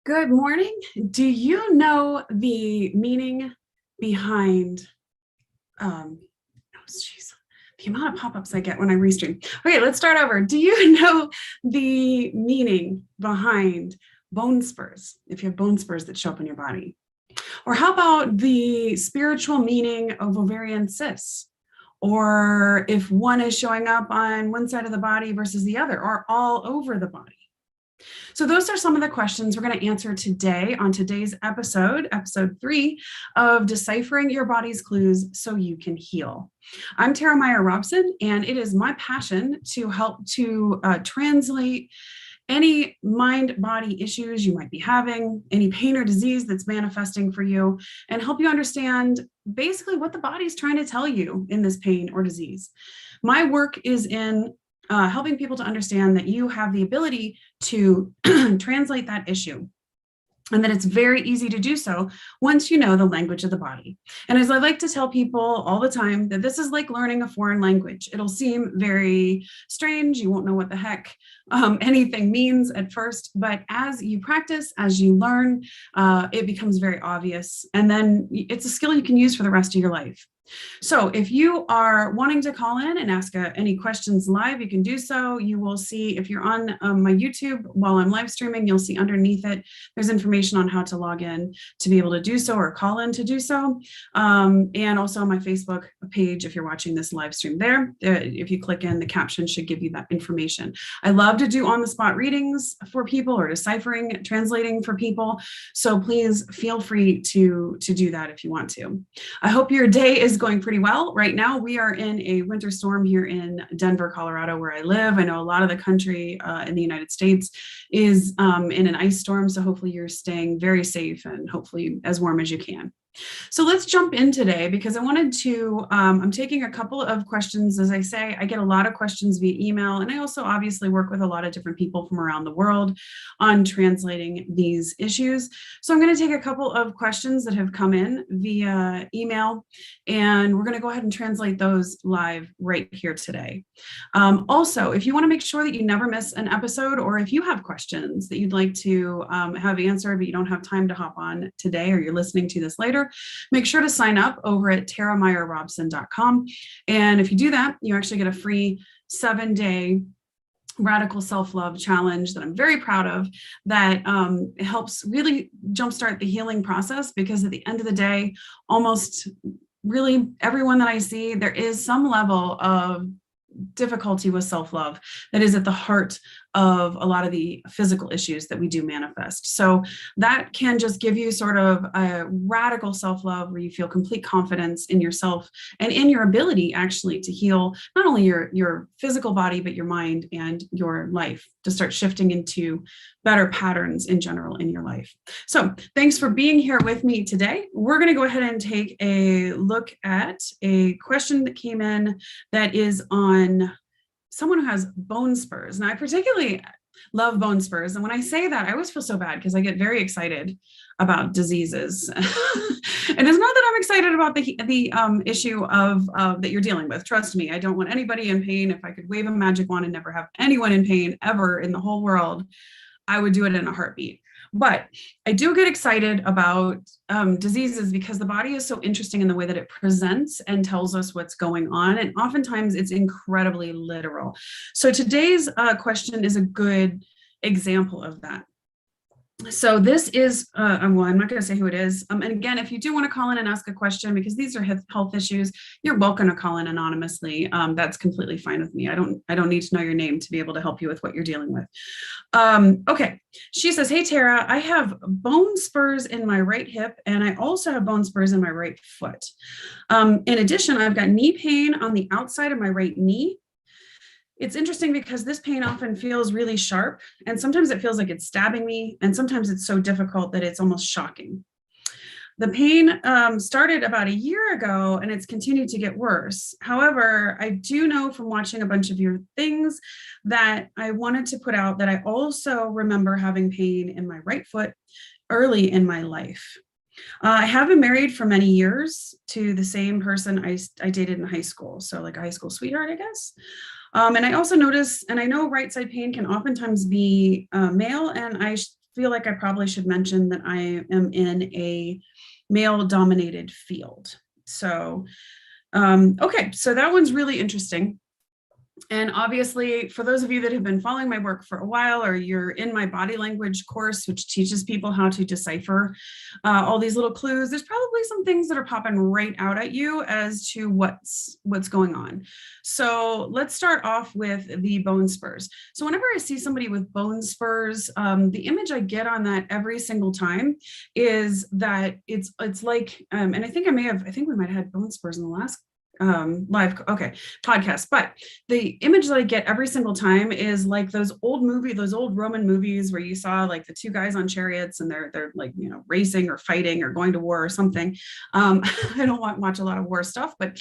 Good morning. Do you know the meaning behind, oh, jeez, the amount of pop-ups I get when I restream? Okay, let's start over. Do you know the meaning behind bone spurs, if you have bone spurs that show up in your body? Or how about the spiritual meaning of ovarian cysts? Or if one is showing up on one side of the body versus the other, or all over the body? So those are some of the questions we're going to answer today on today's episode 3 of Deciphering Your Body's Clues So You Can Heal. I'm Tara Meyer-Robson, and it is my passion to help to translate any mind-body issues you might be having, any pain or disease that's manifesting for you, and help you understand basically what the body's trying to tell you in this pain or disease. My work is in helping people to understand that you have the ability to translate that issue, and that it's very easy to do so once you know the language of the body. And as I like to tell people all the time, that this is like learning a foreign language. It'll seem very strange. You won't know what the heck anything means at first, but as you practice, as you learn, it becomes very obvious. And then it's a skill you can use for the rest of your life. So if you are wanting to call in and ask any questions live, you can do so. You will see, if you're on my YouTube while I'm live streaming, you'll see underneath it, there's information on how to log in to be able to do so, or call in to do so. And also on my Facebook page, if you're watching this live stream there, if you click in, the caption should give you that information. I love to do on-the-spot readings for people, or deciphering, translating for people. So please feel free to do that if you want to. I hope your day is going pretty well. Right now, we are in a winter storm here in Denver, Colorado, where I live. I know a lot of the country in the United States is in an ice storm, so hopefully you're staying very safe and hopefully as warm as you can. So let's jump in today, because I wanted to, I'm taking a couple of questions. As I say, I get a lot of questions via email, and I also obviously work with a lot of different people from around the world on translating these issues. So I'm going to take a couple of questions that have come in via email, and we're going to go ahead and translate those live right here today. Also, if you want to make sure that you never miss an episode, or if you have questions that you'd like to have answered, but you don't have time to hop on today, or you're listening to this later, make sure to sign up over at tarameyer-robson.com. And if you do that, you actually get a free 7-day radical self-love challenge that I'm very proud of, that helps really jumpstart the healing process, because at the end of the day, almost really everyone that I see, there is some level of difficulty with self-love that is at the heart of a lot of the physical issues that we do manifest. So that can just give you sort of a radical self-love where you feel complete confidence in yourself and in your ability actually to heal not only your physical body, but your mind and your life, to start shifting into better patterns in general in your life. So thanks for being here with me today. We're going to go ahead and take a look at a question that came in that is on someone who has bone spurs. And I particularly love bone spurs. And when I say that, I always feel so bad, because I get very excited about diseases. And it's not that I'm excited about the issue of that you're dealing with. Trust me, I don't want anybody in pain. If I could wave a magic wand and never have anyone in pain ever in the whole world, I would do it in a heartbeat. But I do get excited about diseases, because the body is so interesting in the way that it presents and tells us what's going on. And oftentimes it's incredibly literal. So today's question is a good example of that. So this is, well, I'm not going to say who it is. And again, if you do want to call in and ask a question, because these are health issues, you're welcome to call in anonymously. That's completely fine with me. I don't need to know your name to be able to help you with what you're dealing with. Okay. She says, "Hey, Tara, I have bone spurs in my right hip, and I also have bone spurs in my right foot. In addition, I've got knee pain on the outside of my right knee. It's interesting because this pain often feels really sharp, and sometimes it feels like it's stabbing me, and sometimes it's so difficult that it's almost shocking. The pain started about a year ago, and it's continued to get worse. However, I do know from watching a bunch of your things that I wanted to put out that I also remember having pain in my right foot early in my life. I have been married for many years to the same person I dated in high school. So like a high school sweetheart, I guess. And I also notice, and I know right side pain can oftentimes be male, and I feel like I probably should mention that I am in a male dominated field. So, okay, so that one's really interesting. And obviously, for those of you that have been following my work for a while, or you're in my body language course, which teaches people how to decipher all these little clues, there's probably some things that are popping right out at you as to what's going on. So let's start off with the bone spurs. So whenever I see somebody with bone spurs, the image I get on that every single time is that it's like, and I think we might have had bone spurs in the last podcast, but the image that I get every single time is like those old Roman movies where you saw like the two guys on chariots and they're like, you know, racing or fighting or going to war or something. I don't watch a lot of war stuff, but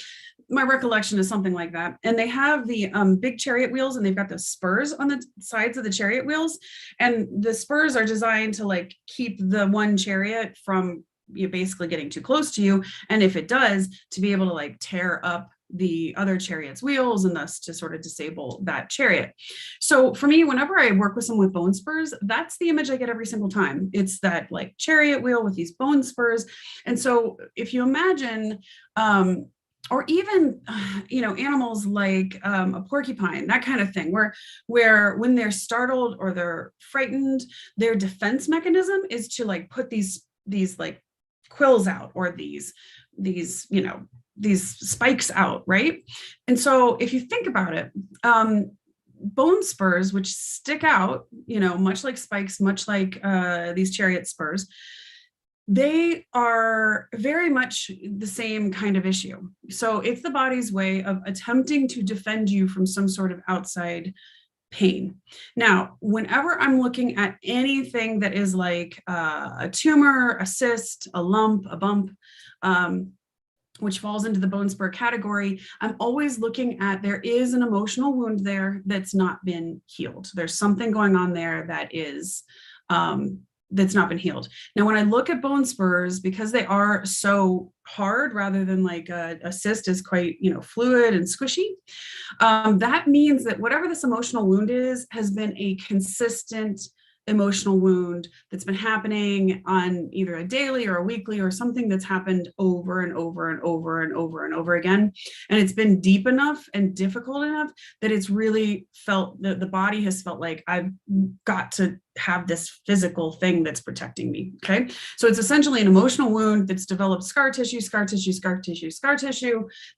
my recollection is something like that. And they have the big chariot wheels, and they've got the spurs on the sides of the chariot wheels, and the spurs are designed to like keep the one chariot from you basically getting too close to you, and if it does, to be able to like tear up the other chariot's wheels and thus to sort of disable that chariot. So for me, whenever I work with someone with bone spurs, that's the image I get every single time. It's that like chariot wheel with these bone spurs. And so if you imagine or even, you know, animals like a porcupine, that kind of thing, where when they're startled or they're frightened, their defense mechanism is to like put these like quills out, or these you know, these spikes out, right? And so if you think about it, bone spurs, which stick out, you know, much like spikes, much like these chariot spurs, they are very much the same kind of issue. So it's the body's way of attempting to defend you from some sort of outside pain. Now, whenever I'm looking at anything that is like a tumor, a cyst, a lump, a bump, which falls into the bone spur category, I'm always looking at, there is an emotional wound there that's not been healed. There's something going on there that is that's not been healed. Now, when I look at bone spurs, because they are so hard rather than like a cyst is quite, you know, fluid and squishy, that means that whatever this emotional wound is has been a consistent emotional wound that's been happening on either a daily or a weekly, or something that's happened over and over and over and over and over again. And it's been deep enough and difficult enough that it's really felt, the body has felt like, I've got to have this physical thing that's protecting me. Okay. So it's essentially an emotional wound that's developed scar tissue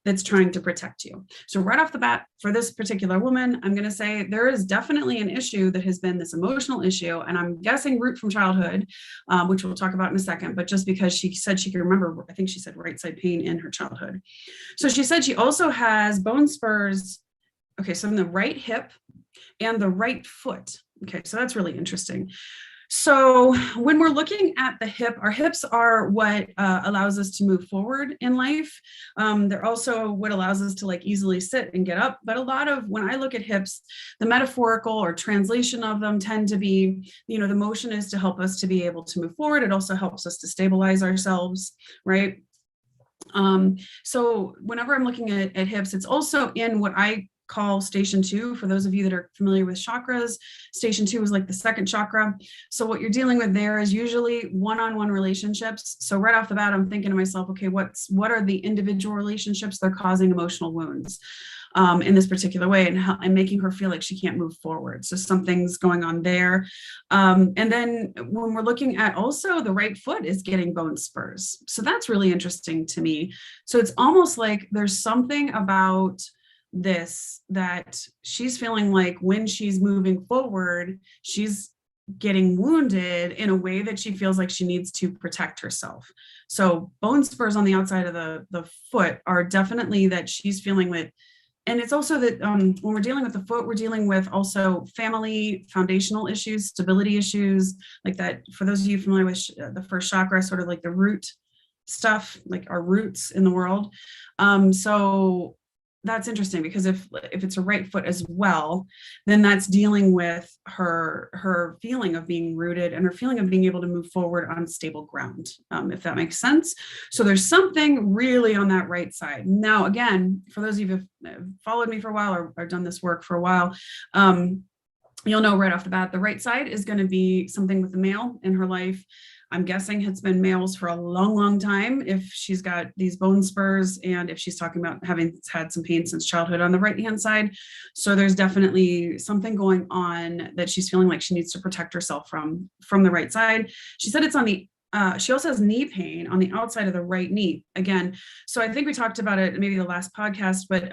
that's trying to protect you. So right off the bat, for this particular woman, I'm going to say there is definitely an issue that has been this emotional issue. And I'm guessing root from childhood, which we'll talk about in a second, but just because she said she could remember, I think she said right side pain in her childhood. So she said she also has bone spurs. Okay. So in the right hip and the right foot. Okay, so that's really interesting. So when we're looking at the hip, our hips are what allows us to move forward in life. They're also what allows us to like easily sit and get up. But a lot of, when I look at hips, the metaphorical or translation of them tend to be, you know, the motion is to help us to be able to move forward. It also helps us to stabilize ourselves, right? So whenever I'm looking at hips, it's also in what I call station 2. For those of you that are familiar with chakras, station 2 is like the second chakra. So what you're dealing with there is usually one-on-one relationships. So right off the bat, I'm thinking to myself, okay, what are the individual relationships that are causing emotional wounds in this particular way, and making her feel like she can't move forward. So something's going on there. And then when we're looking at also the right foot is getting bone spurs. So that's really interesting to me. So it's almost like there's something about this that she's feeling like when she's moving forward, she's getting wounded in a way that she feels like she needs to protect herself. So bone spurs on the outside of the foot are definitely that she's feeling that. And it's also that when we're dealing with the foot, we're dealing with also family foundational issues, stability issues, like that. For those of you familiar with the first chakra, sort of like the root stuff, like our roots in the world. So that's interesting, because if it's a right foot as well, then that's dealing with her feeling of being rooted and her feeling of being able to move forward on stable ground, if that makes sense. So there's something really on that right side. Now, again, for those of you who've followed me for a while or done this work for a while, you'll know right off the bat, the right side is going to be something with the male in her life. I'm guessing it's been males for a long, long time if she's got these bone spurs and if she's talking about having had some pain since childhood on the right-hand side. So there's definitely something going on that she's feeling like she needs to protect herself from the right side. She said it's on the she also has knee pain on the outside of the right knee again. So I think we talked about it maybe the last podcast, but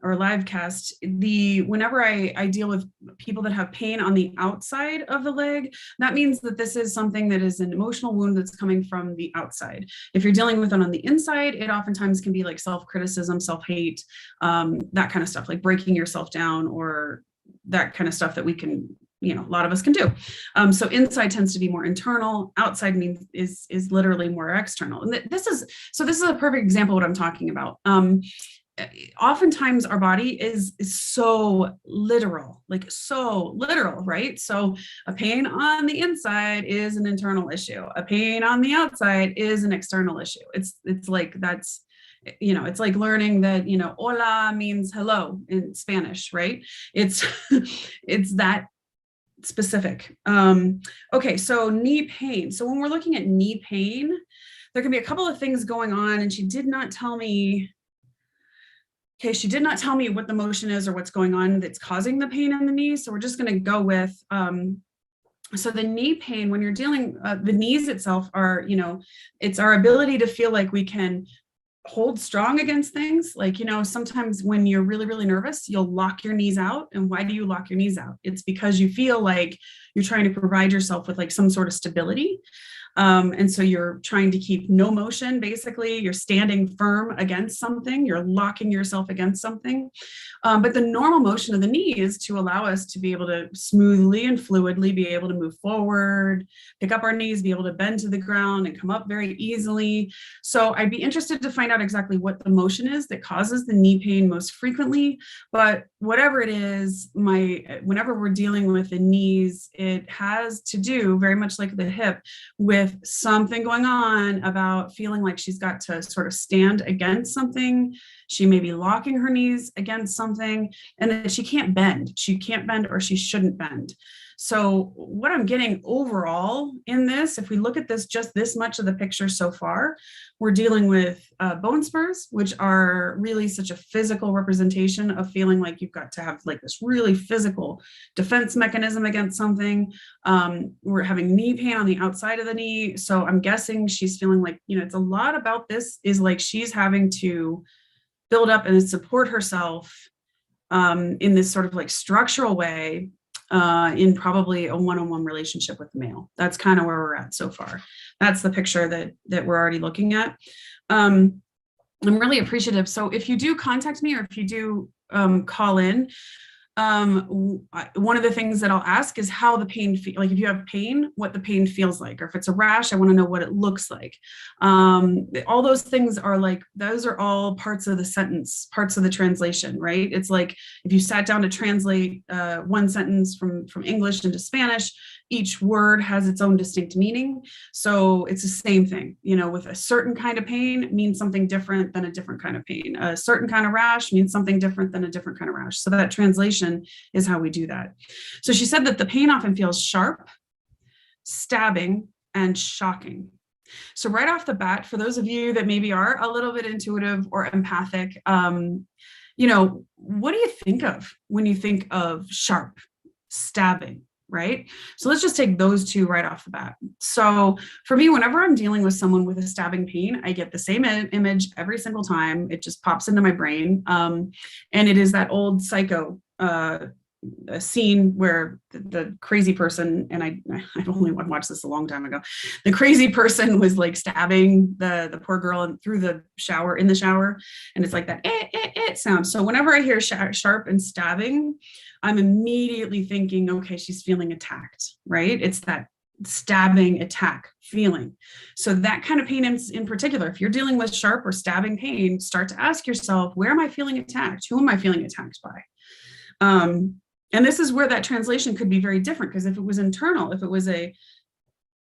or live cast, whenever I deal with people that have pain on the outside of the leg, that means that this is something that is an emotional wound that's coming from the outside. If you're dealing with it on the inside, it oftentimes can be like self-criticism, self-hate, that kind of stuff, like breaking yourself down or that kind of stuff that we can, a lot of us can do. So inside tends to be more internal. Outside means is literally more external. And this is a perfect example of what I'm talking about. Oftentimes our body is so literal, right? So a pain on the inside is an internal issue. A pain on the outside is an external issue. It's like that's, it's like learning that, hola means hello in Spanish, right? It's that specific. Okay, so knee pain. So when we're looking at knee pain, there can be a couple of things going on, and she did not tell me what the motion is or what's going on that's causing the pain in the knee. So we're just going to go with, so the knee pain, when you're dealing, the knees itself are, it's our ability to feel like we can hold strong against things. Like, sometimes when you're really, really nervous, you'll lock your knees out. And why do you lock your knees out? It's because you feel like you're trying to provide yourself with like some sort of stability. And so you're trying to keep no motion. Basically, you're standing firm against something. You're locking yourself against something. But the normal motion of the knee is to allow us to be able to smoothly and fluidly be able to move forward, pick up our knees, be able to bend to the ground and come up very easily. So I'd be interested to find out exactly what the motion is that causes the knee pain most frequently. But whatever it is, whenever we're dealing with the knees, it has to do, very much like the hip, with something going on about feeling like she's got to sort of stand against something. She may be locking her knees against something, and that she can't bend. She can't bend, or she shouldn't bend. So what I'm getting overall in this, if we look at this, just this much of the picture so far, we're dealing with bone spurs, which are really such a physical representation of feeling like you've got to have like this really physical defense mechanism against something. We're having knee pain on the outside of the knee. So I'm guessing she's feeling like, it's a lot about this is like she's having to build up and support herself in this sort of like structural way in probably a one-on-one relationship with the male. That's kind of where we're at so far. That's the picture that we're already looking at. I'm really appreciative. So if you do contact me, or if you do call in, one of the things that I'll ask is how the pain like if you have pain, what the pain feels like, or if it's a rash, I want to know what it looks like. All those things are like, those are all parts of the sentence, parts of the translation, right? It's like if you sat down to translate one sentence from English into Spanish, each word has its own distinct meaning. So it's the same thing, with a certain kind of pain means something different than a different kind of pain. A certain kind of rash means something different than a different kind of rash. So that translation is how we do that. So she said that the pain often feels sharp, stabbing, and shocking. So right off the bat, for those of you that maybe are a little bit intuitive or empathic, what do you think of when you think of sharp, stabbing? Right? So let's just take those two right off the bat. So for me, whenever I'm dealing with someone with a stabbing pain, I get the same image every single time. It just pops into my brain. And it is that old Psycho a scene where the crazy person, and I've only watched this a long time ago, the crazy person was like stabbing the poor girl in the shower, and it's like that sound. So whenever I hear sharp and stabbing, I'm immediately thinking, okay, she's feeling attacked, right? It's that stabbing attack feeling. So that kind of pain in particular, if you're dealing with sharp or stabbing pain, start to ask yourself, where am I feeling attacked? Who am I feeling attacked by? And this is where that translation could be very different, because if it was internal, if it was a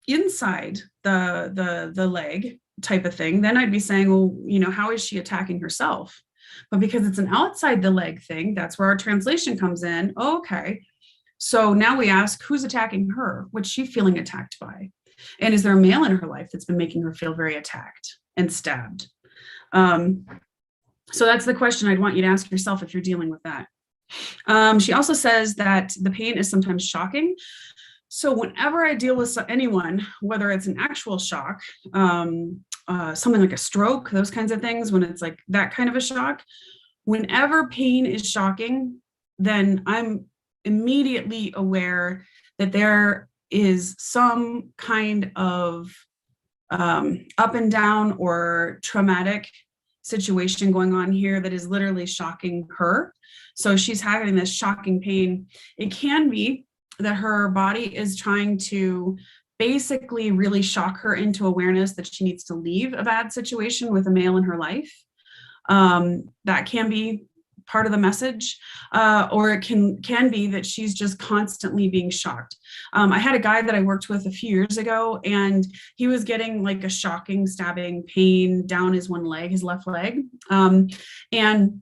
inside the leg type of thing, then I'd be saying, well, how is she attacking herself? But because it's an outside the leg thing, that's where our translation comes in. Okay, So now we ask, who's attacking her? What's she feeling attacked by? And is there a male in her life that's been making her feel very attacked and stabbed? So that's the question I'd want you to ask yourself if you're dealing with that. She also says that the pain is sometimes shocking. So whenever I deal with anyone, whether it's an actual shock, something like a stroke, those kinds of things, when it's like that kind of a shock, whenever pain is shocking, then I'm immediately aware that there is some kind of up and down or traumatic situation going on here that is literally shocking her. So she's having this shocking pain. It can be that her body is trying to basically really shock her into awareness that she needs to leave a bad situation with a male in her life. That can be part of the message, or it can be that she's just constantly being shocked. I had a guy that I worked with a few years ago, and he was getting like a shocking stabbing pain down his one leg, his left leg. And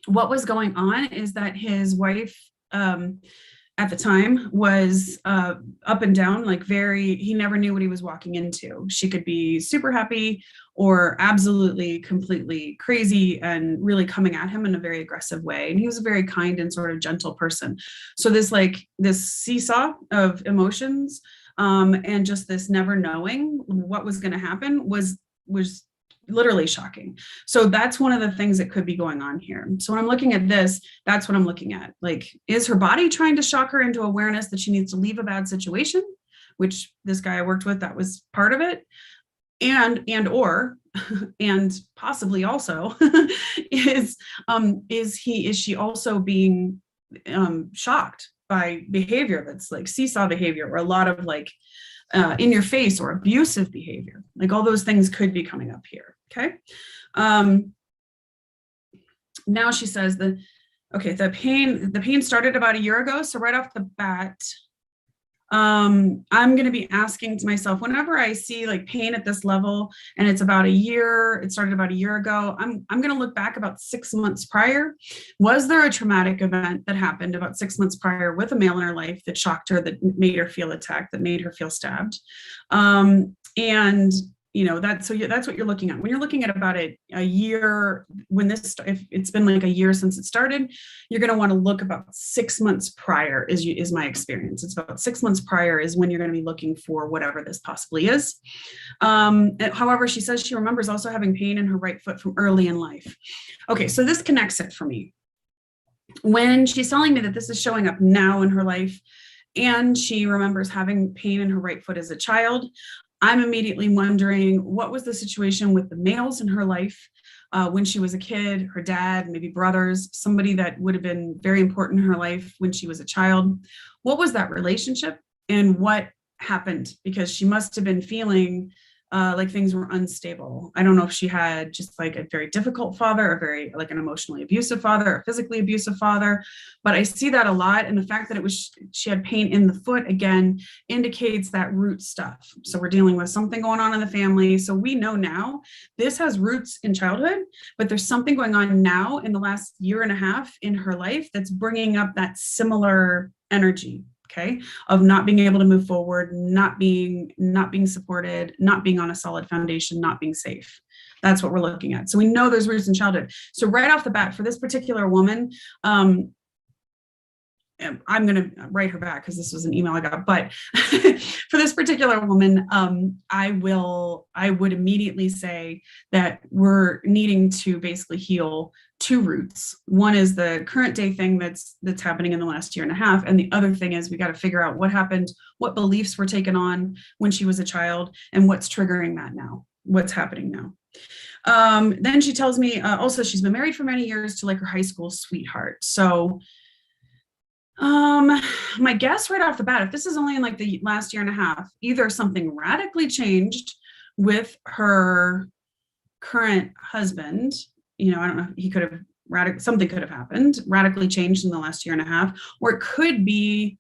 what was going on is that his wife, at the time, was up and down, like he never knew what he was walking into. She could be super happy or absolutely completely crazy and really coming at him in a very aggressive way. And he was a very kind and sort of gentle person. So this seesaw of emotions, and just this never knowing what was going to happen was literally shocking. So that's one of the things that could be going on here. So when I'm looking at this, that's what I'm looking at. Like, is her body trying to shock her into awareness that she needs to leave a bad situation, which this guy I worked with, that was part of it. And possibly also is she also being shocked by behavior that's like seesaw behavior, or a lot of like in your face or abusive behavior. Like, all those things could be coming up here. Okay. Now she says the pain started about a year ago. So right off the bat, I'm going to be asking to myself, whenever I see like pain at this level and it started about a year ago, I'm going to look back about 6 months prior. Was there a traumatic event that happened about 6 months prior with a male in her life that shocked her, that made her feel attacked, that made her feel stabbed? And that's what you're looking at when you're looking at about a year. If it's been like a year since it started, you're going to want to look about 6 months prior is my experience. It's about 6 months prior is when you're going to be looking for whatever this possibly is. However, she says she remembers also having pain in her right foot from early in life. Okay, so this connects it for me. When she's telling me that this is showing up now in her life, and she remembers having pain in her right foot as a child, I'm immediately wondering, what was the situation with the males in her life when she was a kid, her dad, maybe brothers, somebody that would have been very important in her life when she was a child? What was that relationship, and what happened? Because she must have been feeling like things were unstable. I don't know if she had just like a very difficult father, or very like an emotionally abusive father, or physically abusive father, but I see that a lot. And the fact that she had pain in the foot again indicates that root stuff. So we're dealing with something going on in the family. So we know now this has roots in childhood, but there's something going on now in the last year and a half in her life that's bringing up that similar energy. Okay, of not being able to move forward, not being supported, not being on a solid foundation, not being safe. That's what we're looking at. So we know there's roots in childhood. So right off the bat, for this particular woman, I'm going to write her back because this was an email I got. But for this particular woman, I would immediately say that we're needing to basically heal two roots. One is the current day thing that's happening in the last year and a half. And the other thing is we got to figure out what happened, what beliefs were taken on when she was a child, and what's triggering that now, what's happening now. Then she tells me also she's been married for many years to like her high school sweetheart. So my guess right off the bat, if this is only in like the last year and a half, either something radically changed with her current husband, I don't know, he could have something could have happened, radically changed in the last year and a half, or it could be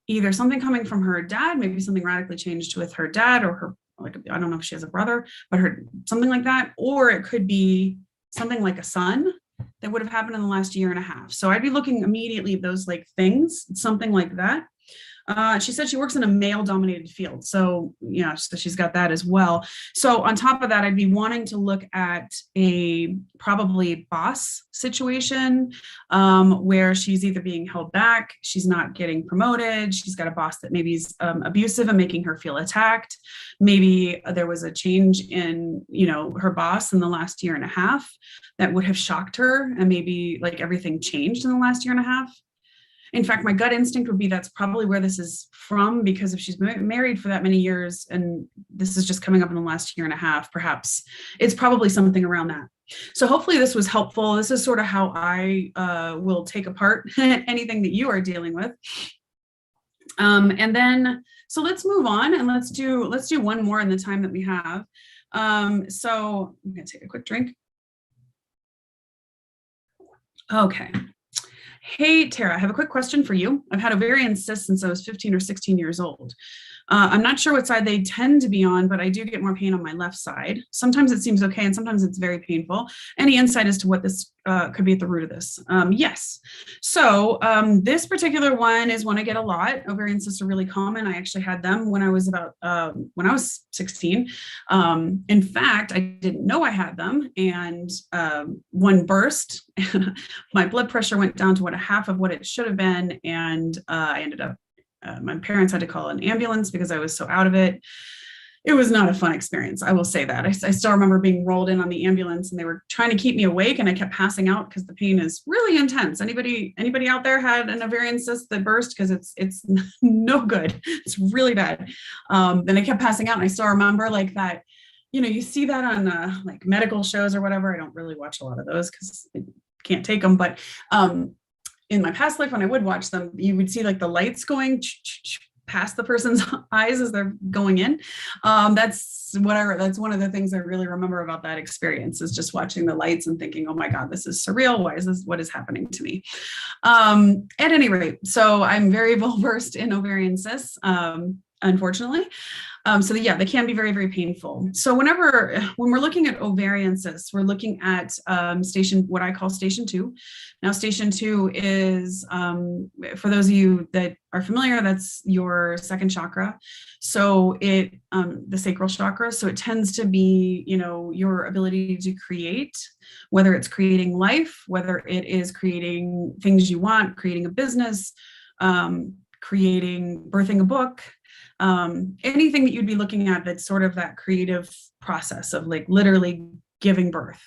either something coming from her dad, maybe something radically changed with her dad, or her, like, I don't know if she has a brother, but something like that, or it could be something like a son. that would have happened in the last year and a half. So I'd be looking immediately at those like things, something like that. She said she works in a male dominated field. So, yeah, so she's got that as well. So on top of that, I'd be wanting to look at a probably boss situation where she's either being held back, she's not getting promoted, she's got a boss that maybe is abusive and making her feel attacked. Maybe there was a change in, her boss in the last year and a half that would have shocked her, and maybe like everything changed in the last year and a half. In fact, my gut instinct would be that's probably where this is from, because if she's been married for that many years and this is just coming up in the last year and a half, perhaps it's probably something around that. So hopefully this was helpful. This is sort of how I will take apart anything that you are dealing with. And then, so let's move on and let's do one more in the time that we have. So I'm gonna take a quick drink. Okay. Hey, Tara, I have a quick question for you. I've had ovarian cysts since I was 15 or 16 years old. I'm not sure what side they tend to be on, but I do get more pain on my left side. Sometimes it seems okay, and sometimes it's very painful. Any insight as to what this could be at the root of this? Yes. So this particular one is one I get a lot. Ovarian cysts are really common. I actually had them when I was 16. In fact, I didn't know I had them, and one burst. My blood pressure went down to half of what it should have been, and I ended up. My parents had to call an ambulance because I was so out of it. It was not a fun experience. I will say that. I still remember being rolled in on the ambulance, and they were trying to keep me awake, and I kept passing out because the pain is really intense. Anybody out there had an ovarian cyst that burst? Because it's no good. It's really bad. Then I kept passing out, and I still remember like that. You see that on like medical shows or whatever. I don't really watch a lot of those because I can't take them, but in my past life, when I would watch them, you would see like the lights going past the person's eyes as they're going in. That's one of the things I really remember about that experience, is just watching the lights and thinking, oh my God, this is surreal. What is happening to me? At any rate, so I'm very well versed in ovarian cysts, unfortunately. So yeah, they can be very, very painful. So when we're looking at ovarian cysts, we're looking at what I call station 2. Now, station 2 is, for those of you that are familiar, that's your second chakra. So the sacral chakra. So it tends to be, your ability to create, whether it's creating life, whether it is creating things you want, creating a business, birthing a book, anything that you'd be looking at that's sort of that creative process of like literally giving birth.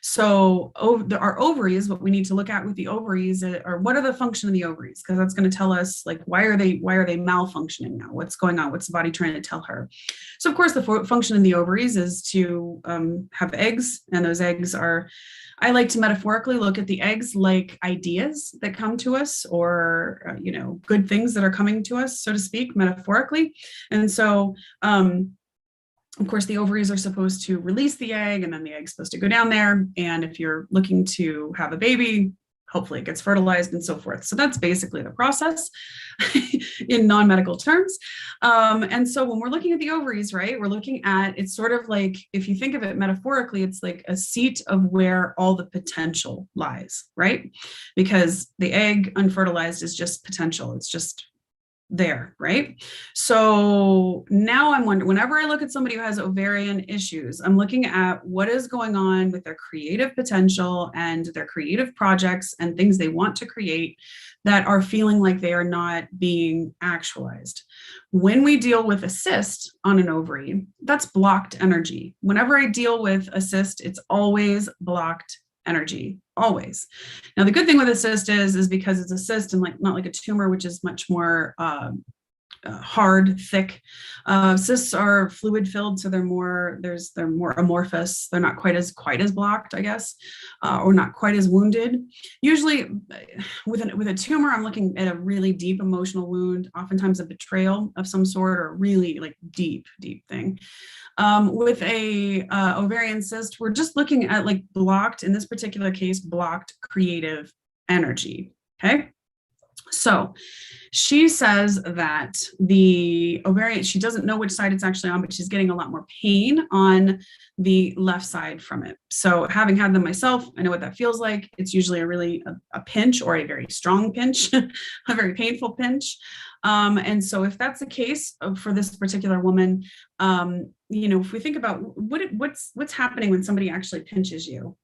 So our ovaries, what we need to look at with the ovaries are what are the function of the ovaries? Because that's going to tell us like, why are they malfunctioning now? What's going on? What's the body trying to tell her? So of course, the function of the ovaries is to have eggs, and those eggs are, I like to metaphorically look at the eggs like ideas that come to us, or, good things that are coming to us, so to speak, metaphorically. And so, of course, the ovaries are supposed to release the egg, and then the egg's supposed to go down there. And if you're looking to have a baby, hopefully it gets fertilized and so forth. So that's basically the process in non-medical terms. And so when we're looking at the ovaries, right, we're looking at, it's sort of like, if you think of it metaphorically, it's like a seat of where all the potential lies, right? Because the egg unfertilized is just potential. It's just there, right? So now I'm wondering, whenever I look at somebody who has ovarian issues, I'm looking at what is going on with their creative potential and their creative projects and things they want to create that are feeling like they are not being actualized. When we deal with a cyst on an ovary, that's blocked energy. Whenever I deal with a cyst, it's always blocked energy, always. Now, the good thing with a cyst is because it's a cyst and not like a tumor, which is much more hard, thick. Cysts are fluid filled, so they're more amorphous. They're not quite as blocked, I guess, or not quite as wounded. Usually, with a tumor, I'm looking at a really deep emotional wound, oftentimes a betrayal of some sort, or really like deep thing. With a ovarian cyst, we're just looking at like blocked, in this particular case, blocked creative energy. Okay. So she says that the ovarian, she doesn't know which side it's actually on, but she's getting a lot more pain on the left side from it. So having had them myself, I know what that feels like. It's usually a pinch, or a very strong pinch, a very painful pinch. And so if that's the case for this particular woman, if we think about what's happening when somebody actually pinches you,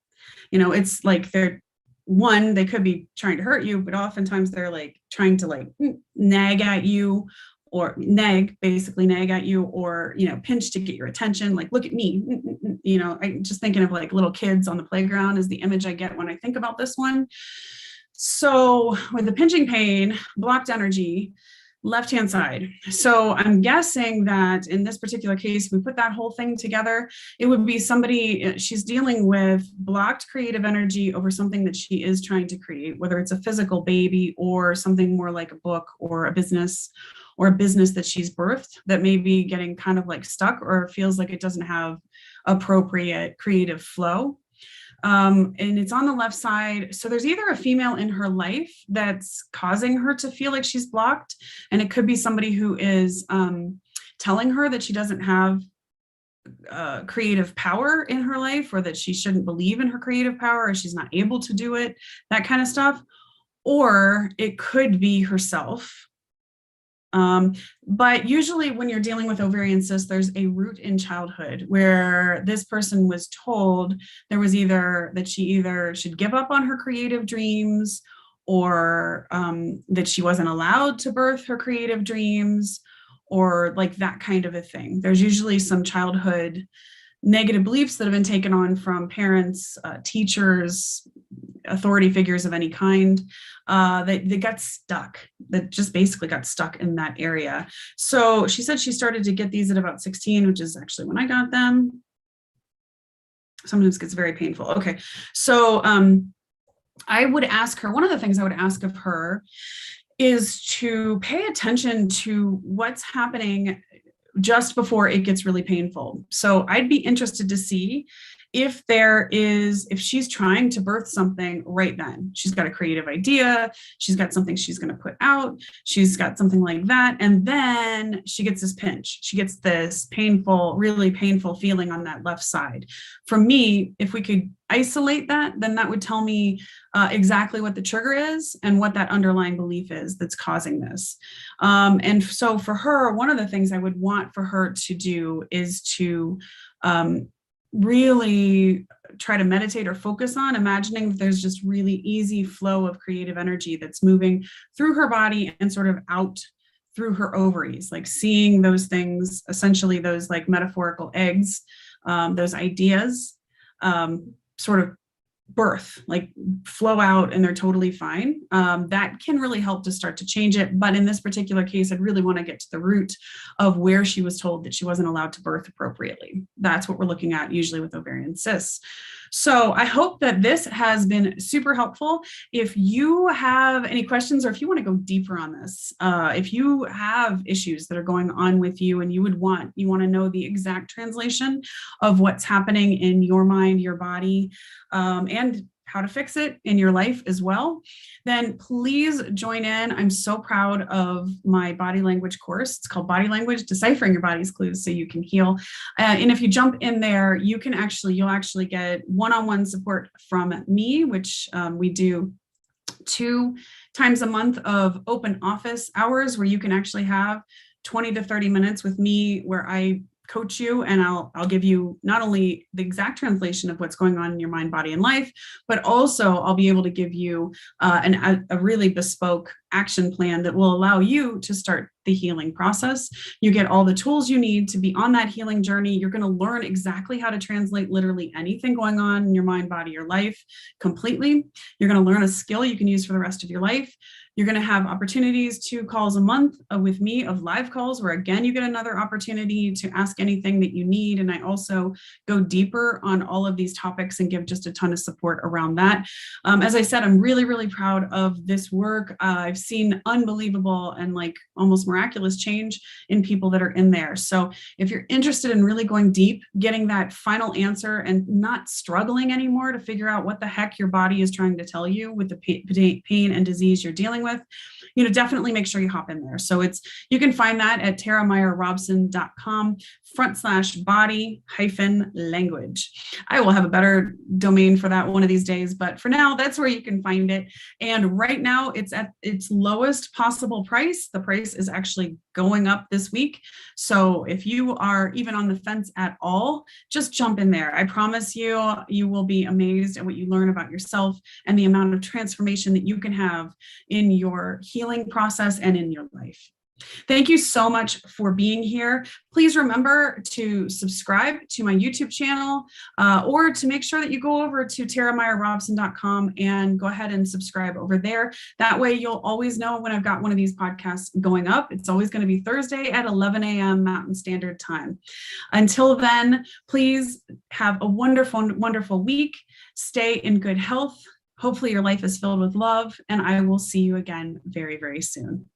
it's like they could be trying to hurt you, but oftentimes they're like trying to like nag at you, or basically nag at you, or, pinch to get your attention. Like, look at me, I'm just thinking of like little kids on the playground is the image I get when I think about this one. So with the pinching pain, blocked energy, left-hand side. So I'm guessing that in this particular case, we put that whole thing together, it would be somebody, she's dealing with blocked creative energy over something that she is trying to create, whether it's a physical baby or something more like a book or a business that she's birthed that may be getting kind of like stuck or feels like it doesn't have appropriate creative flow. And it's on the left side. So there's either a female in her life that's causing her to feel like she's blocked, and it could be somebody who is telling her that she doesn't have creative power in her life, or that she shouldn't believe in her creative power, or she's not able to do it, that kind of stuff. Or it could be herself. But usually when you're dealing with ovarian cysts, there's a root in childhood where this person was told that she either should give up on her creative dreams, or that she wasn't allowed to birth her creative dreams, or like that kind of a thing. There's usually some childhood negative beliefs that have been taken on from parents, teachers, authority figures of any kind, that got stuck, that just basically got stuck in that area. So she said she started to get these at about 16, which is actually when I got them. Sometimes it gets very painful. Okay. So I would ask her, one of the things I would ask of her is to pay attention to what's happening just before it gets really painful. So I'd be interested to see if she's trying to birth something right then. She's got a creative idea, she's got something she's going to put out, she's got something like that, and then she gets this pinch. She gets this painful, really painful feeling on that left side. For me, if we could isolate that, then that would tell me exactly what the trigger is and what that underlying belief is that's causing this. And so for her, one of the things I would want for her to do is to really try to meditate or focus on imagining that there's just really easy flow of creative energy that's moving through her body and sort of out through her ovaries, like seeing those things, essentially those like metaphorical eggs, those ideas, sort of birth, like flow out, and they're totally fine. That can really help to start to change it. But in this particular case, I'd really want to get to the root of where she was told that she wasn't allowed to birth appropriately. That's what we're looking at usually with ovarian cysts. So I hope that this has been super helpful. If you have any questions, or if you want to go deeper on this, if you have issues that are going on with you and you want to know the exact translation of what's happening in your mind, your body, and how to fix it in your life as well, then please join in. I'm so proud of my body language course. It's called Body Language, Deciphering Your Body's Clues So You Can Heal. And if you jump in there, you'll actually get one-on-one support from me, which we do 2 times a month of open office hours where you can actually have 20 to 30 minutes with me where I coach you, and I'll give you not only the exact translation of what's going on in your mind, body, and life, but also I'll be able to give you a really bespoke action plan that will allow you to start the healing process. You get all the tools you need to be on that healing journey. You're going to learn exactly how to translate literally anything going on in your mind, body, or life completely. You're going to learn a skill you can use for the rest of your life. You're going to have opportunities, 2 calls a month with me of live calls, where again, you get another opportunity to ask anything that you need. And I also go deeper on all of these topics and give just a ton of support around that. As I said, I'm really, really proud of this work. I've seen unbelievable and like almost miraculous change in people that are in there. So if you're interested in really going deep, getting that final answer and not struggling anymore to figure out what the heck your body is trying to tell you with the pain and disease you're dealing dealing with, definitely make sure you hop in there. So you can find that at tarameyer-robson.com/body-language. I will have a better domain for that one of these days, but for now, that's where you can find it. And right now it's at its lowest possible price. The price is actually going up this week. So if you are even on the fence at all, just jump in there. I promise you, you will be amazed at what you learn about yourself and the amount of transformation that you can have in your healing process and in your life. Thank you so much for being here. Please remember to subscribe to my YouTube channel or to make sure that you go over to tarameyer-robson.com and go ahead and subscribe over there. That way you'll always know when I've got one of these podcasts going up. It's always going to be Thursday at 11 a.m. Mountain Standard Time. Until then, please have a wonderful, wonderful week. Stay in good health. Hopefully your life is filled with love, and I will see you again very, very soon.